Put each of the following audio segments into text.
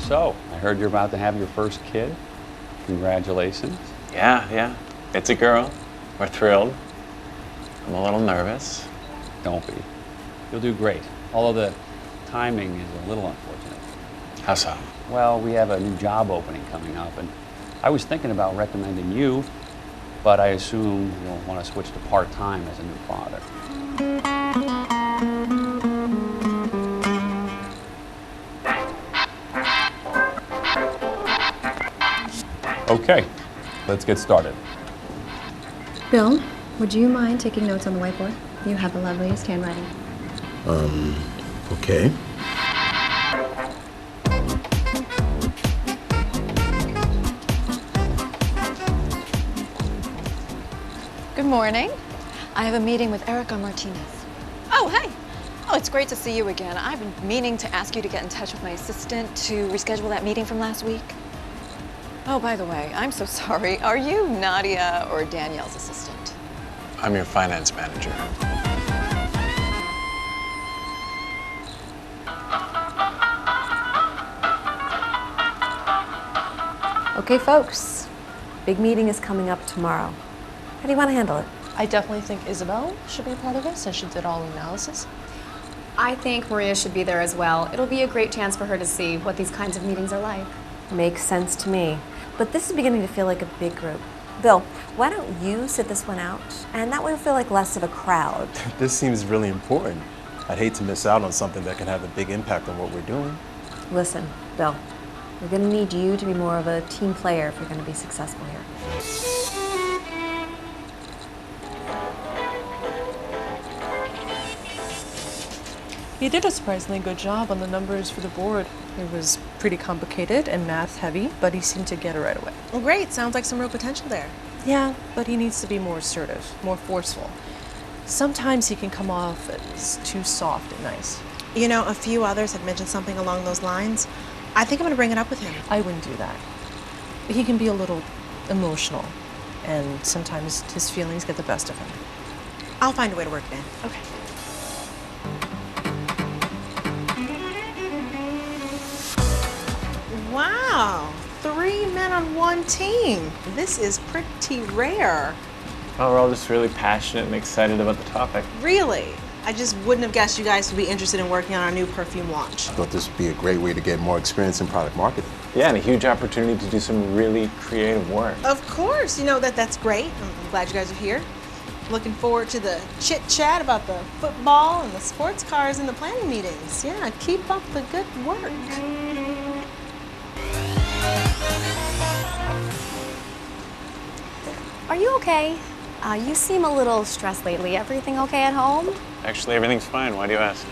So, I heard you're about to have your first kid. Congratulations. Yeah. It's a girl. We're thrilled. I'm a little nervous. Don't be. You'll do great. Although the timing is a little unfortunate. How so? Well, we have a new job opening coming up, and I was thinking about recommending you, but I assume you'll want to switch to part-time as a new father. Okay, let's get started. Bill, would you mind taking notes on the whiteboard? You have the loveliest handwriting. Okay. Good morning. I have a meeting with Erica Martinez. Oh, hey. Oh, it's great to see you again. I've been meaning to ask you to get in touch with my assistant to reschedule that meeting from last week. Oh, by the way, I'm so sorry. Are you Nadia or Danielle's assistant? I'm your finance manager. Okay, folks. Big meeting is coming up tomorrow. How do you want to handle it? I definitely think Isabel should be a part of it since she did all the analysis. I think Maria should be there as well. It'll be a great chance for her to see what these kinds of meetings are like. Makes sense to me. But this is beginning to feel like a big group. Bill, why don't you sit this one out? And that way it'll feel like less of a crowd. This seems really important. I'd hate to miss out on something that can have a big impact on what we're doing. Listen, Bill, we're going to need you to be more of a team player if you're going to be successful here. He did a surprisingly good job on the numbers for the board. It was pretty complicated and math heavy, but he seemed to get it right away. Well, great. Sounds like some real potential there. Yeah, but he needs to be more assertive, more forceful. Sometimes he can come off as too soft and nice. You know, a few others have mentioned something along those lines. I think I'm going to bring it up with him. I wouldn't do that. He can be a little emotional, and sometimes his feelings get the best of him. I'll find a way to work it in. Okay. Wow. 3 men on one team. This is pretty rare. Well, we're all just really passionate and excited about the topic. Really? I just wouldn't have guessed you guys would be interested in working on our new perfume launch. I thought this would be a great way to get more experience in product marketing. Yeah, and a huge opportunity to do some really creative work. Of course. You know, that's great. I'm glad you guys are here. Looking forward to the chit-chat about the football and the sports cars and the planning meetings. Yeah, keep up the good work. Are you okay? You seem a little stressed lately. Everything okay at home? Actually, everything's fine. Why do you ask?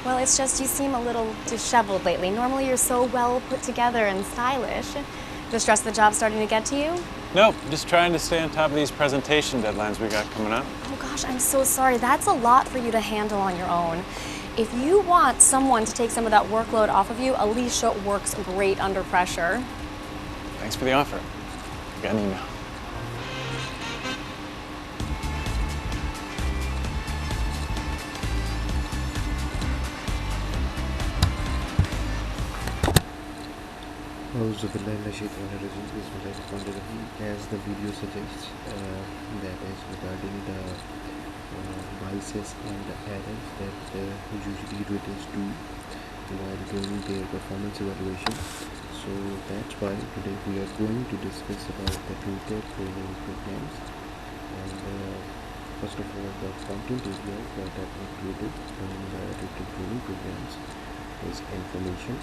Well, it's just you seem a little disheveled lately. Normally you're so well put together and stylish. The stress of the job starting to get to you? Nope, just trying to stay on top of these presentation deadlines we got coming up. Oh gosh, I'm so sorry. That's a lot for you to handle on your own. If you want someone to take some of that workload off of you, Alicia works great under pressure. Thanks for the offer. Got an email. As the video suggests, that is regarding the biases and the errors that usually readers do while doing their performance evaluation. So that's why today we are going to discuss about the tutor training programs. And first of all, the content areas that are included in the tutor training programs is information.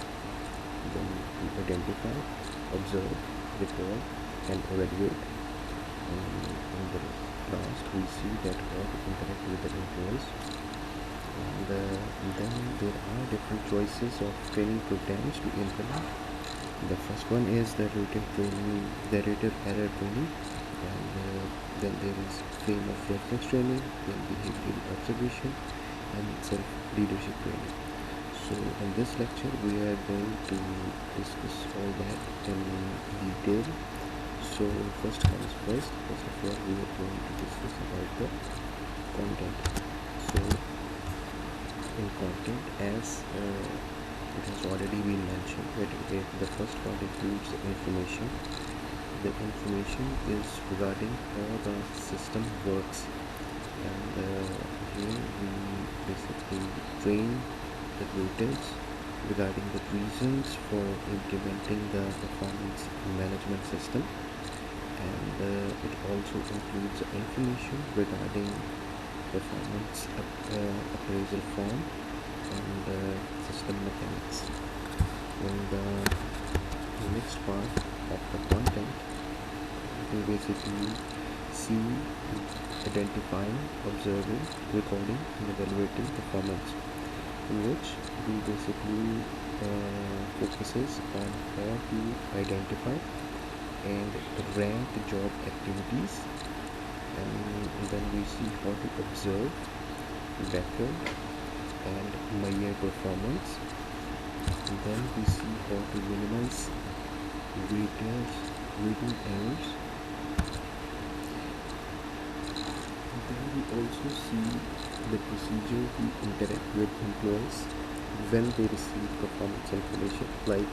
Then we identify, observe, report, and evaluate. In the last, we see that how to interact with the employees. And then there are different choices of training programs to implement. The first one is the rated training, the rated error training, and then there is frame of reference training, then behavioral observation, and self-leadership training. So in this lecture we are going to discuss all that in detail. So first of all we are going to discuss about the content. So in content, as it has already been mentioned that the first part includes the information. The information is regarding how the system works, and here we basically train the waiters regarding the reasons for implementing the performance management system, and it also includes the information regarding performance appraisal form and system mechanics. In the next part of the content, we basically see identifying, observing, recording, and evaluating performance, in which we basically focuses on how to identify and rank job activities, and then we see how to observe, record, and measure performance, and then we see how to minimize waiting errors. Then we also see the procedure to interact with employees when they receive performance information, like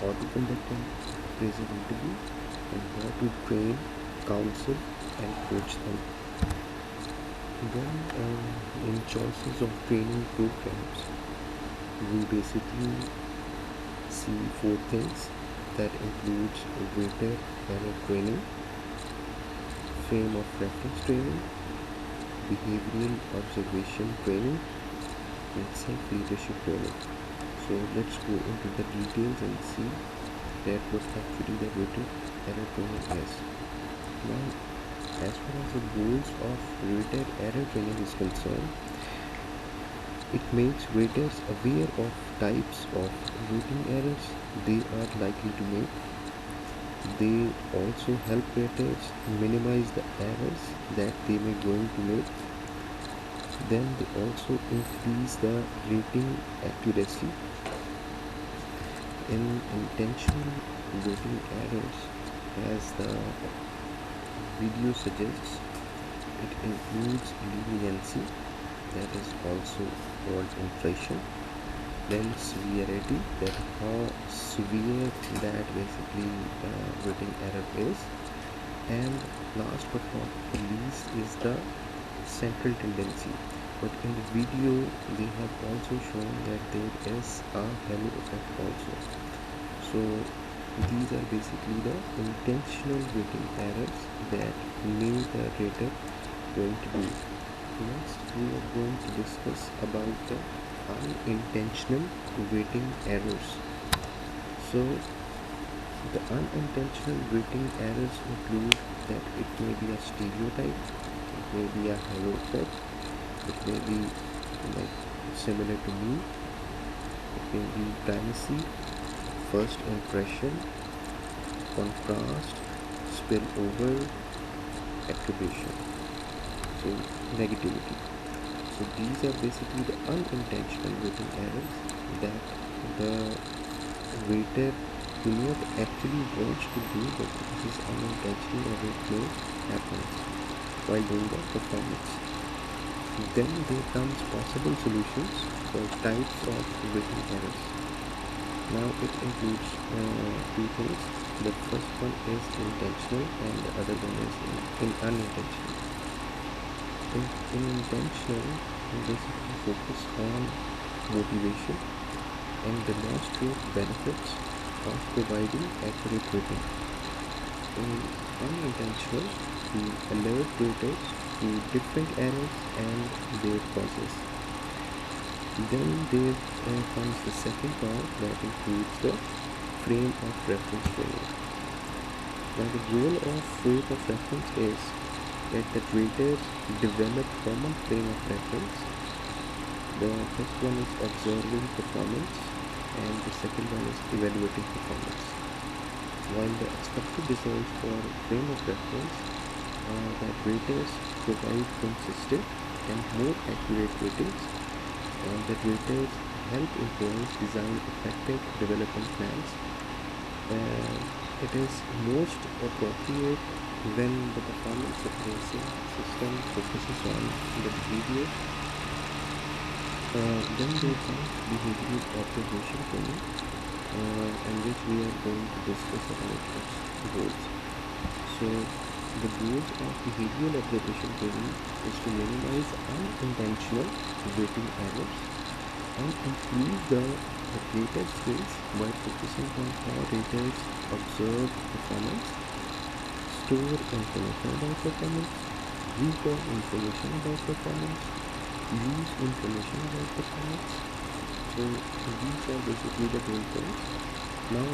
how to conduct an appraisal interview and how to train, counsel, and coach them. Then in choices of training programs, we basically see 4 things that includes waiter error training, frame of reference training, behavioral observation training, and self-leadership training. So let's go into the details and see that what actually the waiter error training is. Now, as far as the goals of waiter error training is concerned, it makes waiters aware of types of waiting errors they are likely to make. They also help waiters minimize the errors that they may going to make. Then they also increase the rating accuracy. In intentional waiting errors, as the video suggests, it includes leniency, that is also called inflation. Then severity, that how severe that basically waiting error is. And last but not least is the central tendency. But in the video they have also shown that there is a halo effect also. So these are basically the intentional waiting errors that may the rater going to do. Next we are going to discuss about the unintentional waiting errors. So the unintentional waiting errors include that it may be a stereotype, it may be a halo effect, it may be like similar to me, it may be primacy, first impression, contrast, spillover, attribution, so negativity. So these are basically the unintentional waiting errors that the waiter do not actually want to do, but this is unintentional and it may happen while doing the performance. Then there comes possible solutions for types of waiting errors. Now it includes 2 things. The first one is intentional and the other one is unintentional. In intentional, we basically focus on motivation and demonstrate benefits of providing accurate rating. In unintentional, we alert waiters to different errors and their causes. Then there comes the second part that includes the frame of reference training. Now the goal of frame of reference is that the waiters develop common frame of reference. The first one is observing performance and the second one is evaluating performance. While the expected results for frame of reference are that waiters provide consistent and more accurate ratings, and that waiters help employees design effective development plans. It is most appropriate when the performance appraisal system focuses on the behavior Then there comes behavioral observation training, in which we are going to discuss about its goals. So, the goals of behavioral observation training is to minimize unintentional rating errors and improve the rated skills by focusing on how raters observe performance, store information about performance, recall information about performance, use information about performance. So these are basically the main points. Now